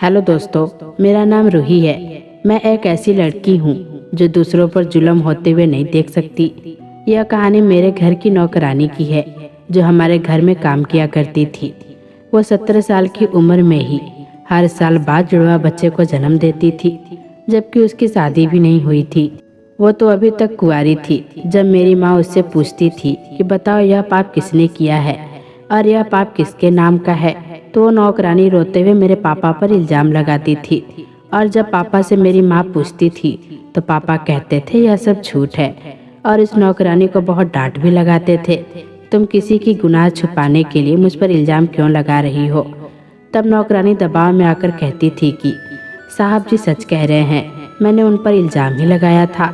Hello दोस्तों, मेरा नाम रूही है। मैं एक ऐसी लड़की हूँ जो दूसरों पर जुल्म होते हुए नहीं देख सकती। यह कहानी मेरे घर की नौकरानी की है जो हमारे घर में काम किया करती थी। वो 17 साल की उम्र में ही हर साल बाद जुड़वा बच्चे को जन्म देती थी, जबकि उसकी शादी भी नहीं हुई थी। वो तो अभी तक कुंवारी थी जब मेरी माँ उससे पूछती थी कि बताओ यह पाप किसने किया है और यह पाप किसके नाम का है। तो वो नौकरानी रोते हुए मेरे पापा पर इल्जाम लगाती थी, और जब पापा से मेरी माँ पूछती थी तो पापा कहते थे यह सब झूठ है, और इस नौकरानी को बहुत डांट भी लगाते थे। तुम किसी की गुनाह छुपाने के लिए मुझ पर इल्जाम क्यों लगा रही हो। तब नौकरानी दबाव में आकर कहती थी कि साहब जी सच कह रहे हैं, मैंने उन पर इल्जाम ही लगाया था।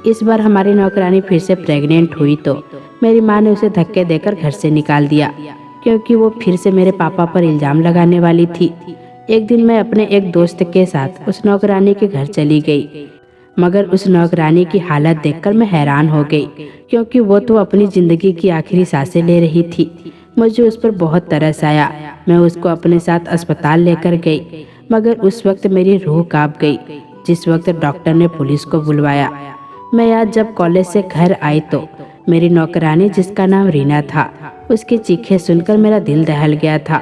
इस बार हमारी नौकरानी फिर से प्रेग्नेंट हुई तो मेरी माँ ने उसे धक्के देकर घर से निकाल दिया, क्योंकि वो फिर से मेरे पापा पर इल्जाम लगाने वाली थी। एक दिन मैं अपने एक दोस्त के साथ उस नौकरानी के घर चली गई, मगर उस नौकरानी की हालत देखकर मैं हैरान हो गई, क्योंकि वो तो अपनी जिंदगी की आखिरी सांसें ले रही थी। मुझे उस पर बहुत तरस आया। मैं उसको अपने साथ अस्पताल लेकर गई, मगर उस वक्त मेरी रूह कांप गई जिस वक्त डॉक्टर ने पुलिस को बुलवाया। मैं आज जब कॉलेज से घर आई तो मेरी नौकरानी, जिसका नाम रीना था, उसकी चीखें सुनकर मेरा दिल दहल गया था,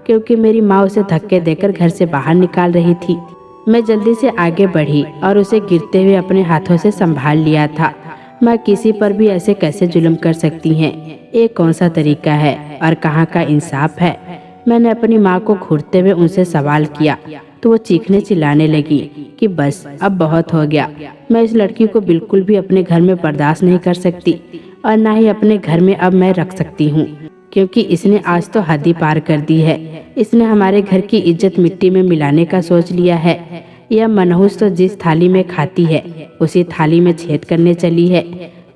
क्योंकि मेरी माँ उसे धक्के देकर घर से बाहर निकाल रही थी। मैं जल्दी से आगे बढ़ी और उसे गिरते हुए अपने हाथों से संभाल लिया था। माँ किसी पर भी ऐसे कैसे जुल्म कर सकती हैं? ये कौन सा तरीका है और कहाँ का इंसाफ है? मैंने अपनी माँ को घूरते हुए उनसे सवाल किया तो वो चीखने चिल्लाने लगी कि बस अब बहुत हो गया। मैं इस लड़की को बिल्कुल भी अपने घर में बर्दाश्त नहीं कर सकती, और ना ही अपने घर में अब मैं रख सकती हूँ, क्योंकि इसने आज तो हद ही पार कर दी है। इसने हमारे घर की इज्जत मिट्टी में मिलाने का सोच लिया है। यह मनहूस तो जिस थाली में खाती है उसी थाली में छेद करने चली है।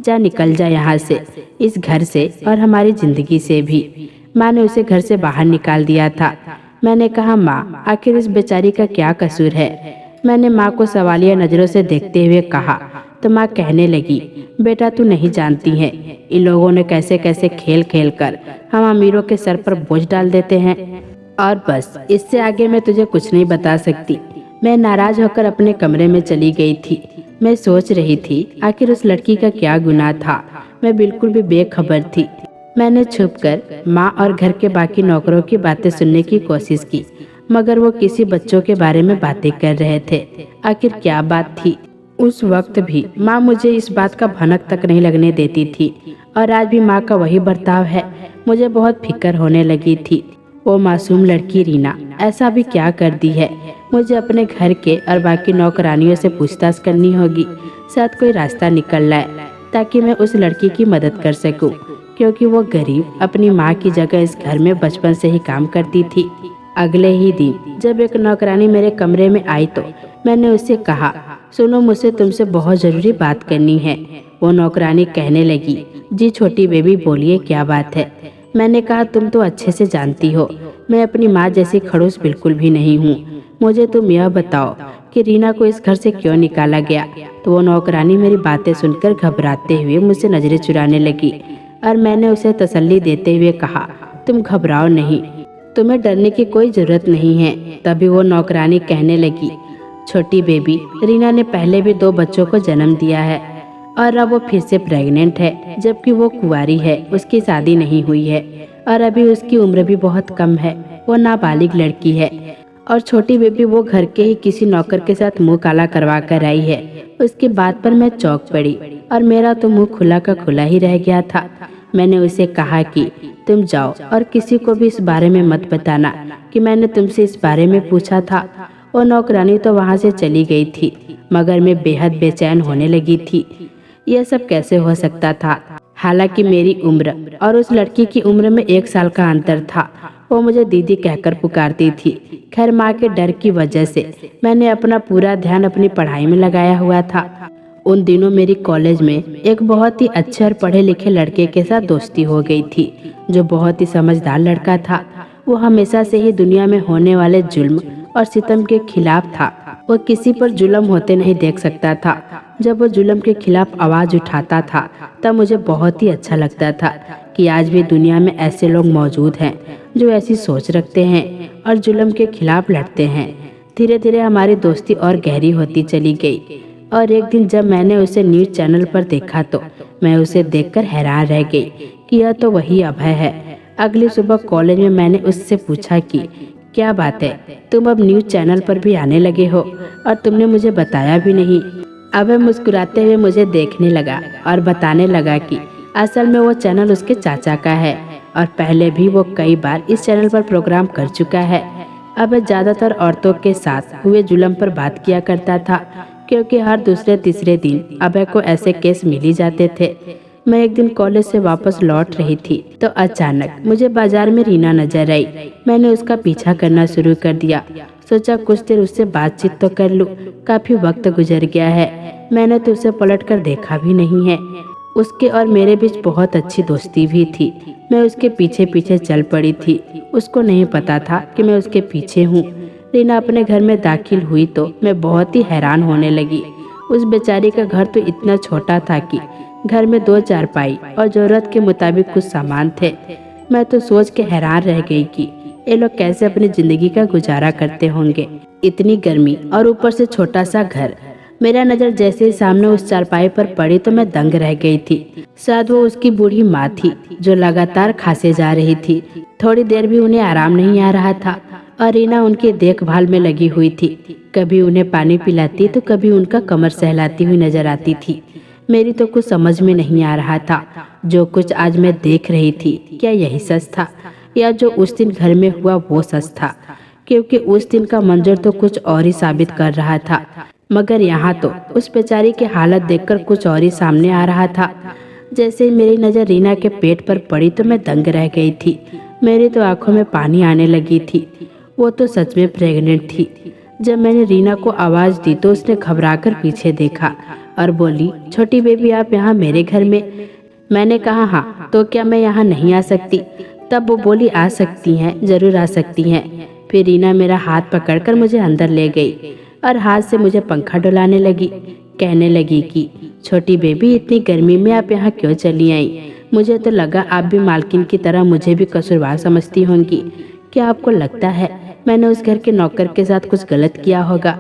जा निकल जा यहाँ से, इस घर से और हमारी जिंदगी से भी। माँ ने उसे घर से बाहर निकाल दिया था। मैंने कहा माँ, आखिर इस बेचारी का क्या कसूर है? मैंने माँ को सवालिया नजरों से देखते हुए कहा तो माँ कहने लगी, बेटा तू नहीं जानती है इन लोगों ने कैसे कैसे खेल खेल कर हम अमीरों के सर पर बोझ डाल देते हैं, और बस इससे आगे मैं तुझे कुछ नहीं बता सकती। मैं नाराज होकर अपने कमरे में चली गई थी। मैं सोच रही थी आखिर उस लड़की का क्या गुनाह था। मैं बिल्कुल भी बेखबर थी। मैंने छुपकर माँ और घर के बाकी नौकरों की बातें सुनने की कोशिश की, मगर वो किसी बच्चों के बारे में बातें कर रहे थे। आखिर क्या बात थी? उस वक्त भी माँ मुझे इस बात का भनक तक नहीं लगने देती थी, और आज भी माँ का वही बर्ताव है। मुझे बहुत फिक्र होने लगी थी। वो मासूम लड़की रीना ऐसा भी क्या कर दी है? मुझे अपने घर के और बाकी नौकरानियों से पूछताछ करनी होगी। शायद कोई रास्ता निकल लाए ताकि मैं उस लड़की की मदद कर सकूं, क्योंकि वो गरीब अपनी माँ की जगह इस घर में बचपन से ही काम करती थी। अगले ही दिन जब एक नौकरानी मेरे कमरे में आई तो मैंने उससे कहा, सुनो, मुझसे तुमसे बहुत जरूरी बात करनी है। वो नौकरानी कहने लगी, जी छोटी बेबी बोलिए, क्या बात है? मैंने कहा, तुम तो अच्छे से जानती हो मैं अपनी माँ जैसी खड़ूस बिल्कुल भी नहीं हूँ। मुझे तुम यह बताओ कि रीना को इस घर से क्यों निकाला गया? तो वो नौकरानी मेरी बातें सुनकर घबराते हुए मुझसे नजरें चुराने लगी, और मैंने उसे तसल्ली देते हुए कहा, तुम घबराओ नहीं, तुम्हें डरने की कोई जरूरत नहीं है। तभी वो नौकरानी कहने लगी, छोटी बेबी, रीना ने पहले भी 2 बच्चों को जन्म दिया है और अब वो फिर से प्रेग्नेंट है, जबकि वो कुंवारी है, उसकी शादी नहीं हुई है, और अभी उसकी उम्र भी बहुत कम है। वो नाबालिग लड़की है, और छोटी बेबी वो घर के ही किसी नौकर के साथ मुंह काला करवा कर आई है। उसकी बात पर मैं चौंक पड़ी और मेरा तो मुंह खुला का खुला ही रह गया था। मैंने उसे कहा कि तुम जाओ और किसी को भी इस बारे में मत बताना कि मैंने तुमसे इस बारे में पूछा था। वो नौकरानी तो वहाँ से चली गई थी, मगर मैं बेहद बेचैन होने लगी थी। यह सब कैसे हो सकता था? हालांकि मेरी उम्र और उस लड़की की उम्र में 1 साल का अंतर था। वो मुझे दीदी कहकर पुकारती थी। खैर, माँ के डर की वजह से मैंने अपना पूरा ध्यान अपनी पढ़ाई में लगाया हुआ था। उन दिनों मेरी कॉलेज में एक बहुत ही अच्छे और पढ़े लिखे लड़के के साथ दोस्ती हो गई थी, जो बहुत ही समझदार लड़का था। वो हमेशा से ही दुनिया में होने वाले जुल्म और सितम के खिलाफ था। वो किसी पर जुल्म होते नहीं देख सकता था। जब वो जुल्म के खिलाफ आवाज उठाता था तब मुझे बहुत ही अच्छा लगता था कि आज भी दुनिया में ऐसे लोग मौजूद हैं जो ऐसी सोच रखते हैं और जुल्म के खिलाफ लड़ते हैं। धीरे धीरे हमारी दोस्ती और गहरी होती चली गई और एक दिन जब मैंने उसे न्यूज़ चैनल पर देखा तो मैं उसे देखकर हैरान रह गई कि यह तो वही अभय है। अगली सुबह कॉलेज में मैंने उससे पूछा कि क्या बात है, तुम अब न्यूज़ चैनल पर भी आने लगे हो और तुमने मुझे बताया भी नहीं। अभय मुस्कुराते हुए मुझे देखने लगा और बताने लगा कि असल में वो चैनल उसके चाचा का है और पहले भी वो कई बार इस चैनल पर प्रोग्राम कर चुका है। अभय ज़्यादातर औरतों के साथ हुए जुल्म पर बात किया करता था, क्योंकि हर दूसरे तीसरे दिन अभय को ऐसे केस मिल ही जाते थे। मैं एक दिन कॉलेज से वापस लौट रही थी तो अचानक मुझे बाजार में रीना नजर आई। मैंने उसका पीछा करना शुरू कर दिया। सोचा कुछ देर उससे बातचीत तो कर लूं। काफी वक्त गुजर गया है, मैंने तो उसे पलट कर देखा भी नहीं है। उसके और मेरे बीच बहुत अच्छी दोस्ती भी थी। मैं उसके पीछे पीछे चल पड़ी थी। उसको नहीं पता था कि मैं उसके पीछे हूँ। रीना अपने घर में दाखिल हुई तो मैं बहुत ही हैरान होने लगी। उस बेचारी का घर तो इतना छोटा था कि घर में 2 चारपाई और जरूरत के मुताबिक कुछ सामान थे। मैं तो सोच के हैरान रह गई कि ये लोग कैसे अपनी जिंदगी का गुजारा करते होंगे। इतनी गर्मी और ऊपर से छोटा सा घर। मेरा नज़र जैसे ही सामने उस चारपाई पर पड़ी तो मैं दंग रह गई थी। शायद वो उसकी बूढ़ी माँ थी जो लगातार खांसे जा रही थी। थोड़ी देर भी उन्हें आराम नहीं आ रहा था और रीना उनकी देखभाल में लगी हुई थी। कभी उन्हें पानी पिलाती तो कभी उनका कमर सहलाती हुई नजर आती थी। मेरी तो कुछ समझ में नहीं आ रहा था। जो कुछ आज मैं देख रही थी, क्या यही सच था या जो उस दिन घर में हुआ वो सच था? क्योंकि उस दिन का मंजर तो कुछ और ही साबित कर रहा था, मगर यहाँ तो उस बेचारी की हालत देखकर कुछ और ही सामने आ रहा था। जैसे ही मेरी नज़र रीना के पेट पर पड़ी तो मैं दंग रह गई थी। मेरी तो आंखों में पानी आने लगी थी। वो तो सच में प्रेग्नेंट थी। जब मैंने रीना को आवाज़ दी तो उसने घबराकर पीछे देखा और बोली, छोटी बेबी आप यहाँ मेरे घर में? मैंने कहा हाँ, तो क्या मैं यहाँ नहीं आ सकती? तब वो बोली आ सकती हैं, ज़रूर आ सकती हैं। फिर रीना मेरा हाथ पकड़कर मुझे अंदर ले गई और हाथ से मुझे पंखा डुलाने लगी। कहने लगी कि छोटी बेबी इतनी गर्मी में आप यहाँ क्यों चली आई? मुझे तो लगा आप भी मालकिन की तरह मुझे भी कसूरवार समझती होंगी। क्या आपको लगता है मैंने उस घर के नौकर के साथ कुछ गलत किया होगा?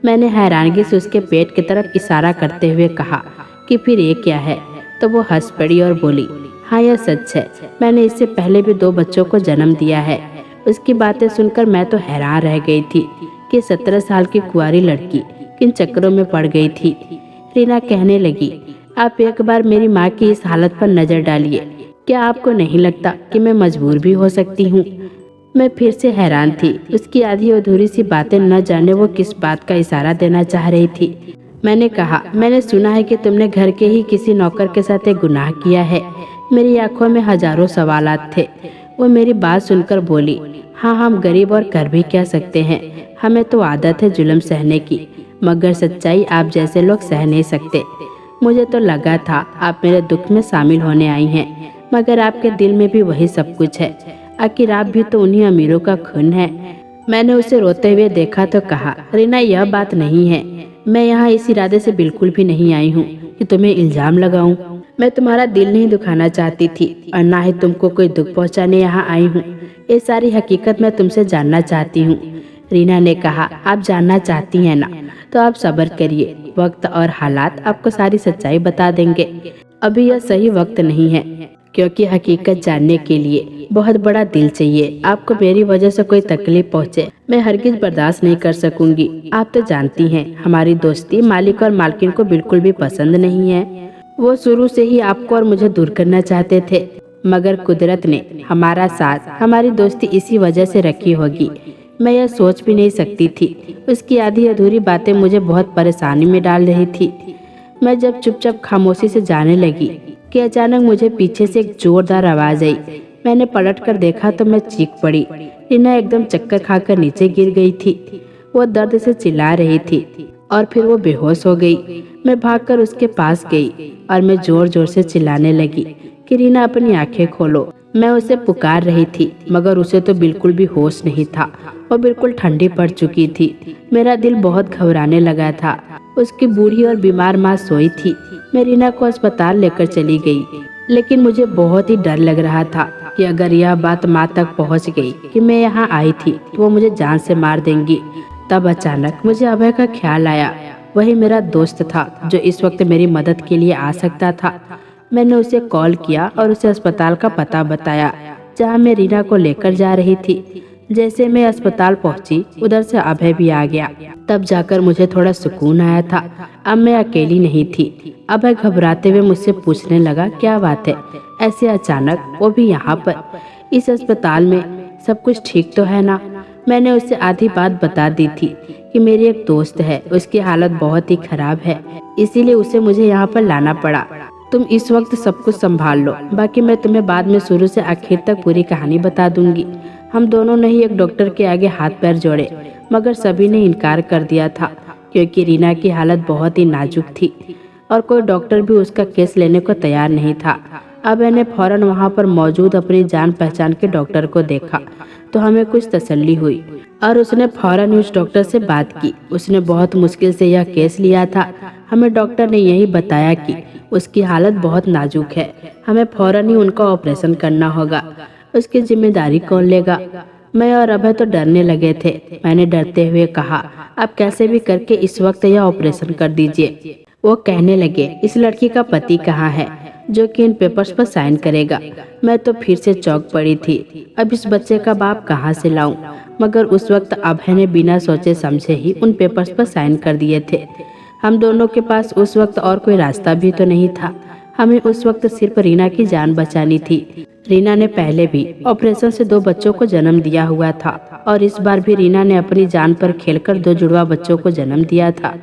मैंने हैरानगी से उसके पेट की तरफ इशारा करते हुए कहा कि फिर ये क्या है? तो वो हंस पड़ी और बोली, हाँ यह सच है, मैंने इससे पहले भी 2 बच्चों को जन्म दिया है। उसकी बातें सुनकर मैं तो हैरान रह गई थी कि 17 साल की कुंवारी लड़की किन चक्करों में पड़ गई थी। रीना कहने लगी, आप एक बार मेरी माँ की इस हालत पर नजर डालिए। क्या आपको नहीं लगता कि मैं मजबूर भी हो सकती हूँ? मैं फिर से हैरान थी। उसकी आधी अधूरी सी बातें न जाने वो किस बात का इशारा देना चाह रही थी। मैंने कहा, मैंने सुना है कि तुमने घर के ही किसी नौकर के साथ एक गुनाह किया है। मेरी आंखों में हजारों सवालात थे। वो मेरी बात सुनकर बोली, हाँ हम गरीब और कर भी क्या सकते हैं, हमें तो आदत है जुल्म सहने की, मगर सच्चाई आप जैसे लोग सह नहीं सकते। मुझे तो लगा था आप मेरे दुख में शामिल होने आई हैं, मगर आपके दिल में भी वही सब कुछ है। आखिर आप भी तो उन्हीं अमीरों का खून है। मैंने उसे रोते हुए देखा तो कहा, रीना यह बात नहीं है। मैं यहाँ इस इरादे से बिल्कुल भी नहीं आई हूँ कि तुम्हें इल्जाम लगाऊं। मैं तुम्हारा दिल नहीं दुखाना चाहती थी और ना ही तुमको कोई दुख पहुँचाने यहाँ आई हूँ। ये सारी हकीकत मैं तुमसे जानना चाहती हूँ। रीना ने कहा, आप जानना चाहती हैं ना, तो आप सब्र करिए, वक्त और हालात आपको सारी सच्चाई बता देंगे। अभी यह सही वक्त नहीं है, क्योंकि हकीकत जानने के लिए बहुत बड़ा दिल चाहिए। आपको मेरी वजह से कोई तकलीफ पहुंचे, मैं हरगिज बर्दाश्त नहीं कर सकूंगी। आप तो जानती हैं हमारी दोस्ती मालिक और मालकिन को बिल्कुल भी पसंद नहीं है। वो शुरू से ही आपको और मुझे दूर करना चाहते थे, मगर कुदरत ने हमारा साथ, हमारी दोस्ती इसी वजह से रखी होगी। मैं यह सोच भी नहीं सकती थी। उसकी आधी अधूरी बातें मुझे बहुत परेशानी में डाल रही थी। मैं जब चुपचाप खामोशी से जाने लगी कि अचानक मुझे पीछे से एक जोरदार आवाज आई। मैंने पलट कर देखा तो मैं चीख पड़ी। रीना एकदम चक्कर खाकर नीचे गिर गई थी। वो दर्द से चिल्ला रही थी और फिर वो बेहोश हो गई। मैं भागकर उसके पास गई और मैं जोर जोर से चिल्लाने लगी कि रीना अपनी आंखें खोलो। मैं उसे पुकार रही थी, मगर उसे तो बिल्कुल भी होश नहीं था। वो बिल्कुल ठंडी पड़ चुकी थी। मेरा दिल बहुत घबराने लगा था। उसकी बूढ़ी और बीमार माँ सोई थी। मैं रीना को अस्पताल लेकर चली गई, लेकिन मुझे बहुत ही डर लग रहा था कि अगर यह बात माँ तक पहुँच गई कि मैं यहाँ आई थी तो वो मुझे जान से मार देंगी। तब अचानक मुझे अभय का ख्याल आया। वही मेरा दोस्त था जो इस वक्त मेरी मदद के लिए आ सकता था। मैंने उसे कॉल किया और उसे अस्पताल का पता बताया जहां मैं रीना को लेकर जा रही थी। जैसे मैं अस्पताल पहुंची, उधर से अभय भी आ गया। तब जाकर मुझे थोड़ा सुकून आया था। अब मैं अकेली नहीं थी। अभय घबराते हुए मुझसे पूछने लगा, क्या बात है ऐसे अचानक, वो भी यहाँ पर, इस अस्पताल में? सब कुछ ठीक तो है ना? मैंने उसे आधी बात बता दी थी कि मेरी एक दोस्त है, उसकी हालत बहुत ही खराब है, इसीलिए उसे मुझे यहाँ पर लाना पड़ा। तुम इस वक्त सब कुछ संभाल लो, बाकी मैं तुम्हें बाद में शुरू से आखिर तक पूरी कहानी बता दूंगी। हम दोनों ने ही एक डॉक्टर के आगे हाथ पैर जोड़े, मगर सभी ने इनकार कर दिया था क्योंकि रीना की हालत बहुत ही नाजुक थी और कोई डॉक्टर भी उसका केस लेने को तैयार नहीं था। अब मैंने फौरन वहां पर मौजूद अपनी जान पहचान के डॉक्टर को देखा तो हमें कुछ तसल्ली हुई और उसने फौरन उस डॉक्टर से बात की। उसने बहुत मुश्किल से यह केस लिया था। हमें डॉक्टर ने यही बताया कि उसकी हालत बहुत नाजुक है, हमें फौरन ही उनका ऑपरेशन करना होगा। उसकी जिम्मेदारी कौन लेगा? मैं और अभय तो डरने लगे थे। मैंने डरते हुए कहा, आप कैसे भी करके इस वक्त यह ऑपरेशन कर दीजिए। वो कहने लगे, इस लड़की का पति कहाँ है जो कि इन पेपर्स पर साइन करेगा? मैं तो फिर से चौंक पड़ी थी। अब इस बच्चे का बाप कहाँ से लाऊं? मगर उस वक्त अभय ने बिना सोचे समझे ही उन पेपर्स पर साइन कर दिए थे। हम दोनों के पास उस वक्त और कोई रास्ता भी तो नहीं था। हमें उस वक्त सिर्फ रीना की जान बचानी थी। रीना ने पहले भी ऑपरेशन से 2 बच्चों को जन्म दिया हुआ था और इस बार भी रीना ने अपनी जान पर खेलकर 2 जुड़वा बच्चों को जन्म दिया था,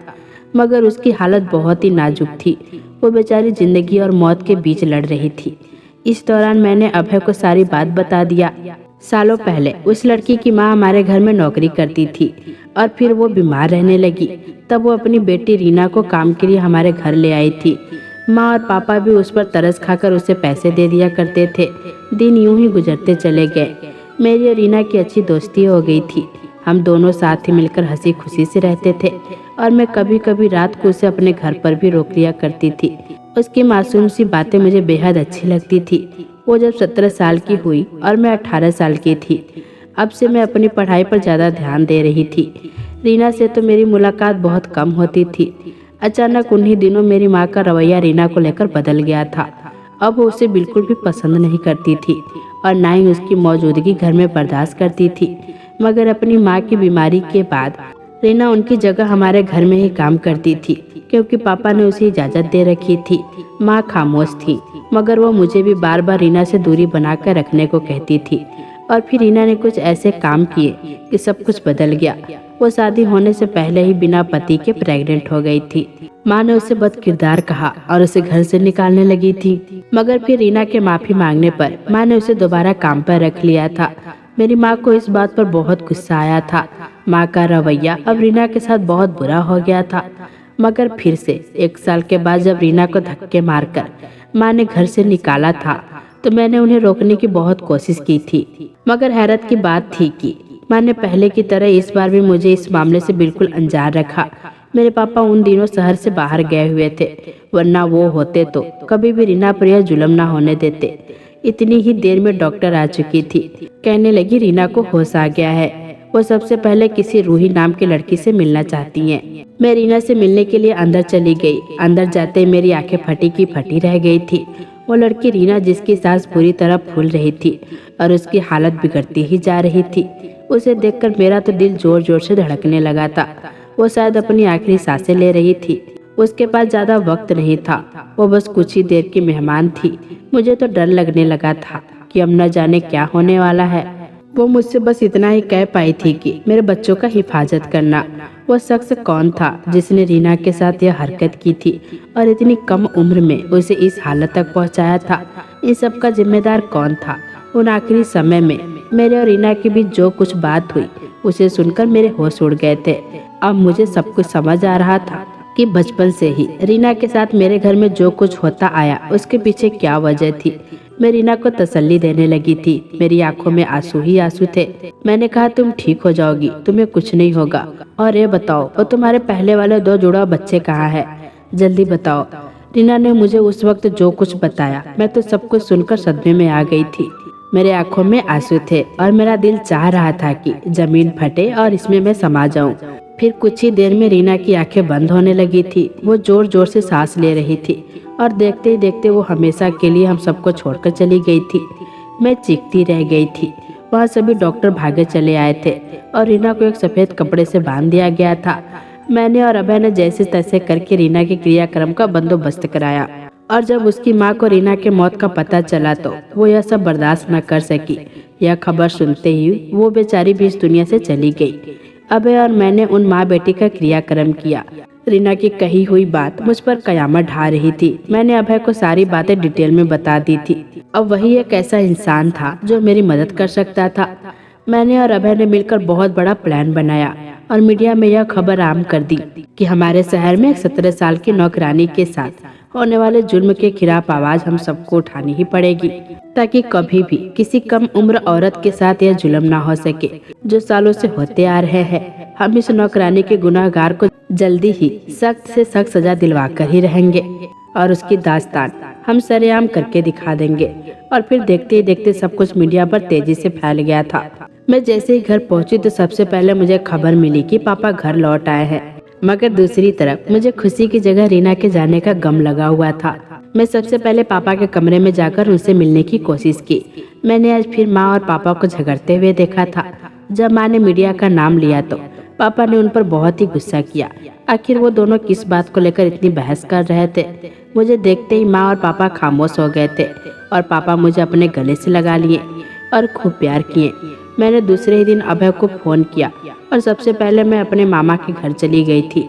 मगर उसकी हालत बहुत ही नाजुक थी। वो बेचारी जिंदगी और मौत के बीच लड़ रही थी। इस दौरान मैंने अभय को सारी बात बता दिया। सालों पहले उस लड़की की माँ हमारे घर में नौकरी करती थी और फिर वो बीमार रहने लगी। तब वो अपनी बेटी रीना को काम के लिए हमारे घर ले आई थी। माँ और पापा भी उस पर तरस खाकर उसे पैसे दे दिया करते थे। दिन यूं ही गुजरते चले गए। मेरी और रीना की अच्छी दोस्ती हो गई थी। हम दोनों साथ ही मिलकर हंसी खुशी से रहते थे और मैं कभी कभी रात को उसे अपने घर पर भी रोक लिया करती थी। उसकी मासूम सी बातें मुझे बेहद अच्छी लगती थी। वो जब 17 साल की हुई और मैं 18 साल की थी, अब से मैं अपनी पढ़ाई पर ज़्यादा ध्यान दे रही थी। रीना से तो मेरी मुलाकात बहुत कम होती थी। अचानक उन्हीं दिनों मेरी माँ का रवैया रीना को लेकर बदल गया था। अब वो उसे बिल्कुल भी पसंद नहीं करती थी और ना ही उसकी मौजूदगी घर में बर्दाश्त करती थी। मगर अपनी माँ की बीमारी के बाद रीना उनकी जगह हमारे घर में ही काम करती थी क्योंकि पापा ने उसे इजाज़त दे रखी थी। माँ खामोश थी, मगर वो मुझे भी बार बार रीना से दूरी बनाकर रखने को कहती थी। और फिर रीना ने कुछ ऐसे काम किए कि सब कुछ बदल गया। वो शादी होने से पहले ही बिना पति के प्रेग्नेंट हो गई थी। माँ ने उसे बदकिरदार कहा और उसे घर से निकालने लगी थी। मगर फिर रीना के माफी मांगने पर माँ ने उसे दोबारा काम पर रख लिया था। मेरी माँ को इस बात पर बहुत गुस्सा आया था। माँ का रवैया अब रीना के साथ बहुत बुरा हो गया था। मगर फिर से 1 साल के बाद जब रीना को धक्के मारकर माँ ने घर से निकाला था तो मैंने उन्हें रोकने की बहुत कोशिश की थी। मगर हैरत की बात थी कि माँ ने पहले की तरह इस बार भी मुझे इस मामले से बिल्कुल अनजान रखा। मेरे पापा उन दिनों शहर से बाहर गए हुए थे, वरना वो होते तो कभी भी रीना पर यह जुल्म ना होने देते। इतनी ही देर में डॉक्टर आ चुकी थी। कहने लगी, रीना को होश आ गया है। वो सबसे पहले किसी रूही नाम की लड़की से मिलना चाहती हैं। मैं रीना से मिलने के लिए अंदर चली गई। अंदर जाते मेरी आंखें फटी की फटी रह गई थी। वो लड़की रीना, जिसकी सांस पूरी तरह फूल रही थी और उसकी हालत बिगड़ती ही जा रही थी। उसे देखकर मेरा तो दिल जोर जोर से धड़कने लगा था। वो शायद अपनी आखिरी सांसें ले रही थी। उसके पास ज्यादा वक्त नहीं था। वो बस कुछ ही देर की मेहमान थी। मुझे तो डर लगने लगा था कि अब न जाने क्या होने वाला है। वो मुझसे बस इतना ही कह पाई थी कि मेरे बच्चों का हिफाजत करना। वो शख्स कौन था जिसने रीना के साथ यह हरकत की थी और इतनी कम उम्र में उसे इस हालत तक पहुंचाया था? इन सब का जिम्मेदार कौन था? उन आखिरी समय में मेरे और रीना के बीच जो कुछ बात हुई, उसे सुनकर मेरे होश उड़ गए थे। अब मुझे सब कुछ समझ आ रहा था कि बचपन से ही रीना के साथ मेरे घर में जो कुछ होता आया, उसके पीछे क्या वजह थी। मैं रीना को तसल्ली देने लगी थी। मेरी आंखों में आंसू ही आंसू थे। मैंने कहा, तुम ठीक हो जाओगी, तुम्हें कुछ नहीं होगा। और ये बताओ, और तुम्हारे पहले वाले 2 जुड़वा बच्चे कहाँ हैं? जल्दी बताओ। रीना ने मुझे उस वक्त जो कुछ बताया, मैं तो सब कुछ सुनकर सदमे में आ गई थी। मेरे आंखों में आंसू थे और मेरा दिल चाह रहा था कि जमीन फटे और इसमें मैं समा जाऊं। फिर कुछ ही देर में रीना की आंखें बंद होने लगी थी। वो जोर जोर से सांस ले रही थी और देखते ही देखते वो हमेशा के लिए हम सबको छोड़कर चली गई थी। मैं चीखती रह गई थी। वहाँ सभी डॉक्टर भागे चले आए थे और रीना को एक सफ़ेद कपड़े से बांध दिया गया था। मैंने और अभय ने जैसे तैसे करके रीना के क्रियाक्रम का बंदोबस्त कराया और जब उसकी माँ को रीना के मौत का पता चला तो वो यह सब बर्दाश्त न कर सकी। यह खबर सुनते ही वो बेचारी भी इस दुनिया से चली गई। अभय और मैंने उन माँ बेटी का क्रियाक्रम किया। रीना की कही हुई बात मुझ पर कयामत ढा रही थी। मैंने अभय को सारी बातें डिटेल में बता दी थी। अब वही एक ऐसा इंसान था जो मेरी मदद कर सकता था। मैंने और अभय ने मिलकर बहुत बड़ा प्लान बनाया और मीडिया में यह खबर आम कर दी कि हमारे शहर में एक 17 साल की नौकरानी के साथ होने वाले जुल्म के खिलाफ आवाज हम सबको उठानी ही पड़ेगी, ताकि कभी भी किसी कम उम्र औरत के साथ यह जुल्म ना हो सके जो सालों से होते आ रहे हैं। हम इस नौकरानी के गुनाहगार को जल्दी ही सख्त से सख्त सजा दिलवा कर ही रहेंगे और उसकी दास्तान हम सरेआम करके दिखा देंगे। और फिर देखते ही देखते सब कुछ मीडिया पर तेजी से फैल गया था। मैं जैसे ही घर पहुंची तो सबसे पहले मुझे खबर मिली कि पापा घर लौट आए हैं, मगर दूसरी तरफ मुझे खुशी की जगह रीना के जाने का गम लगा हुआ था। मैं सबसे पहले पापा के कमरे में जाकर उनसे मिलने की कोशिश की। मैंने आज फिर माँ और पापा को झगड़ते हुए देखा था। जब माँ ने मीडिया का नाम लिया तो पापा ने उन पर बहुत ही गुस्सा किया। आखिर वो दोनों किस बात को लेकर इतनी बहस कर रहे थे। मुझे देखते ही माँ और पापा खामोश हो गए थे और पापा मुझे अपने गले से लगा लिए और खूब प्यार किए। मैंने दूसरे ही दिन अभय को फोन किया और सबसे पहले मैं अपने मामा के घर चली गई थी।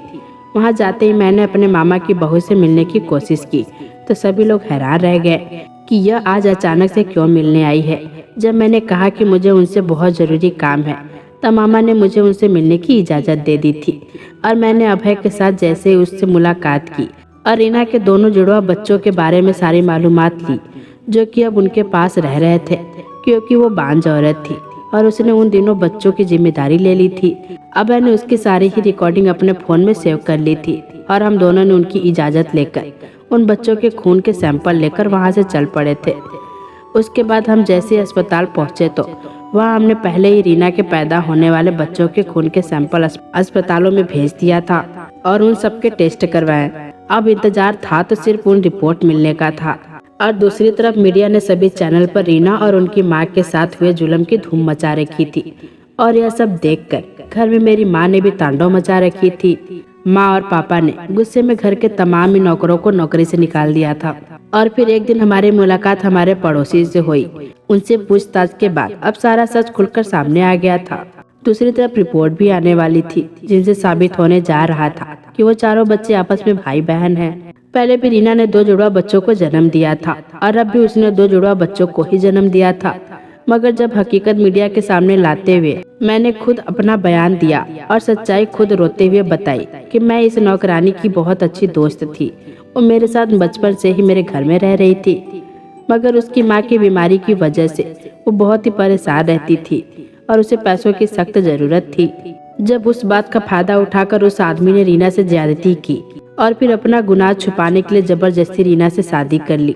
वहाँ जाते ही मैंने अपने मामा की बहू से मिलने की कोशिश की तो सभी लोग हैरान रह गए कि यह आज अचानक से क्यों मिलने आई है। जब मैंने कहा कि मुझे उनसे बहुत ज़रूरी काम है तब मामा ने मुझे उनसे मिलने की इजाज़त दे दी थी और मैंने अभय के साथ जैसे ही उससे मुलाकात की और रीना के दोनों जुड़वा बच्चों के बारे में सारी मालूमात ली जो कि अब उनके पास रह रहे थे, क्योंकि वो बांझ औरत थी और उसने उन दिनों बच्चों की जिम्मेदारी ले ली थी। अभय ने उसकी सारी ही रिकॉर्डिंग अपने फ़ोन में सेव कर ली थी और हम दोनों ने उनकी इजाज़त लेकर उन बच्चों के खून के सैंपल लेकर वहाँ से चल पड़े थे। उसके बाद हम जैसे अस्पताल पहुँचे तो वहाँ हमने पहले ही रीना के पैदा होने वाले बच्चों के खून के सैंपल अस्पतालों में भेज दिया था और उन सबके टेस्ट करवाए। अब इंतजार था तो सिर्फ उन रिपोर्ट मिलने का था। और दूसरी तरफ मीडिया ने सभी चैनल पर रीना और उनकी माँ के साथ हुए जुल्म की धूम मचा रखी थी और यह सब देखकर घर में मेरी माँ ने भी तांडव मचा रखी थी। माँ और पापा ने गुस्से में घर के तमाम ही नौकरों को नौकरी से निकाल दिया था। और फिर एक दिन हमारी मुलाकात हमारे पड़ोसी से हुई। उनसे पूछताछ के बाद अब सारा सच खुलकर सामने आ गया था। दूसरी तरफ रिपोर्ट भी आने वाली थी जिनसे साबित होने जा रहा था कि वो चारों बच्चे आपस में भाई बहन हैं। पहले भी रीना ने 2 जुड़वा बच्चों को जन्म दिया था और अब भी उसने 2 जुड़वा बच्चों को ही जन्म दिया था। मगर जब हकीकत मीडिया के सामने लाते हुए मैंने खुद अपना बयान दिया और सच्चाई खुद रोते हुए बताई कि मैं इस नौकरानी की बहुत अच्छी दोस्त थी। वो मेरे साथ बचपन से ही मेरे घर में रह रही थी, मगर उसकी माँ की बीमारी की वजह से वो बहुत ही परेशान रहती थी और उसे पैसों की सख्त जरूरत थी। जब उस बात का फायदा उठाकर उस आदमी ने रीना से ज्यादती की और फिर अपना गुनाह छुपाने के लिए जबरदस्ती रीना से शादी कर ली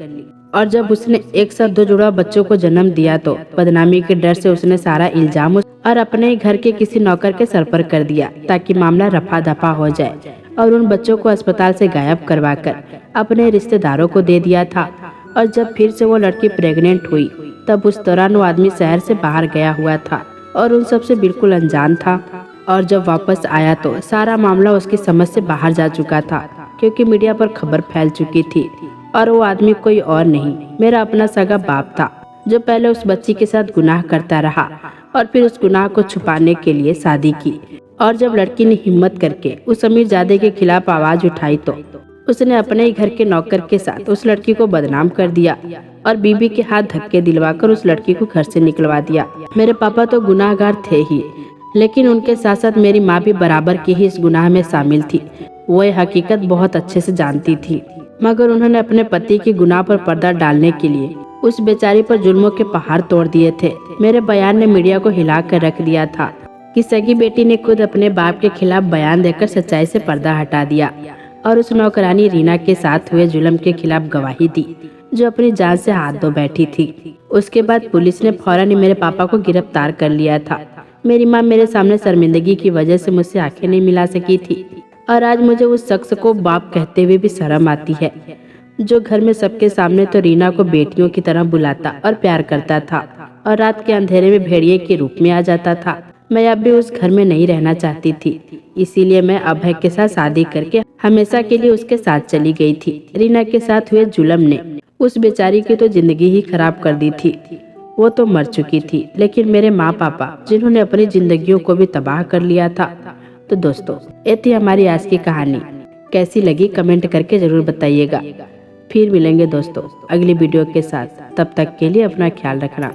और जब उसने एक साथ 2 जुड़वा बच्चों को जन्म दिया तो बदनामी के डर से उसने सारा इल्जाम और अपने ही घर के किसी नौकर के सर पर कर दिया ताकि मामला रफा दफा हो जाए और उन बच्चों को अस्पताल से गायब करवाकर अपने रिश्तेदारों को दे दिया था। और जब फिर से वो लड़की प्रेग्नेंट हुई तब उस दौरान वो आदमी शहर से बाहर गया हुआ था और उन सबसे बिल्कुल अनजान था। और जब वापस आया तो सारा मामला उसकी समझ से बाहर जा चुका था, क्योंकि मीडिया पर खबर फैल चुकी थी और वो आदमी कोई और नहीं, मेरा अपना सगा बाप था जो पहले उस बच्ची के साथ गुनाह करता रहा और फिर उस गुनाह को छुपाने के लिए शादी की। और जब लड़की ने हिम्मत करके उस अमीरजादे के खिलाफ आवाज उठाई तो उसने अपने ही घर के नौकर के साथ उस लड़की को बदनाम कर दिया और बीबी के हाथ धक्के दिलवाकर उस लड़की को घर से निकलवा दिया। मेरे पापा तो गुनाहगार थे ही, लेकिन उनके साथ साथ मेरी माँ भी बराबर की ही इस गुनाह में शामिल थी। वो ये हकीकत बहुत अच्छे से जानती थी, मगर उन्होंने अपने पति के गुनाह पर पर्दा डालने के लिए उस बेचारी पर जुल्मों के पहाड़ तोड़ दिए थे। मेरे बयान ने मीडिया को हिला कर रख दिया था कि सगी बेटी ने खुद अपने बाप के खिलाफ बयान देकर सच्चाई से पर्दा हटा दिया और उस नौकरानी रीना के साथ हुए जुल्म के खिलाफ गवाही दी जो अपनी जान से हाथ धो बैठी थी। उसके बाद पुलिस ने फौरन ही मेरे पापा को गिरफ्तार कर लिया था। मेरी माँ मेरे सामने शर्मिंदगी की वजह से मुझसे आंखें नहीं मिला सकी थी और आज मुझे उस शख्स को बाप कहते हुए भी शर्म आती है जो घर में सबके सामने तो रीना को बेटियों की तरह बुलाता और प्यार करता था और रात के अंधेरे में भेड़िए के रूप में आ जाता था। मैं अब भी उस घर में नहीं रहना चाहती थी, इसीलिए मैं अभय के साथ शादी करके हमेशा के लिए उसके साथ चली गई थी। रीना के साथ हुए जुल्म ने उस बेचारी की तो जिंदगी ही खराब कर दी थी। वो तो मर चुकी थी, लेकिन मेरे माँ पापा जिन्होंने अपनी जिंदगियों को भी तबाह कर लिया था। तो दोस्तों, ये थी हमारी आज की कहानी। कैसी लगी कमेंट करके जरूर बताइएगा। फिर मिलेंगे दोस्तों अगली वीडियो के साथ। तब तक के लिए अपना ख्याल रखना।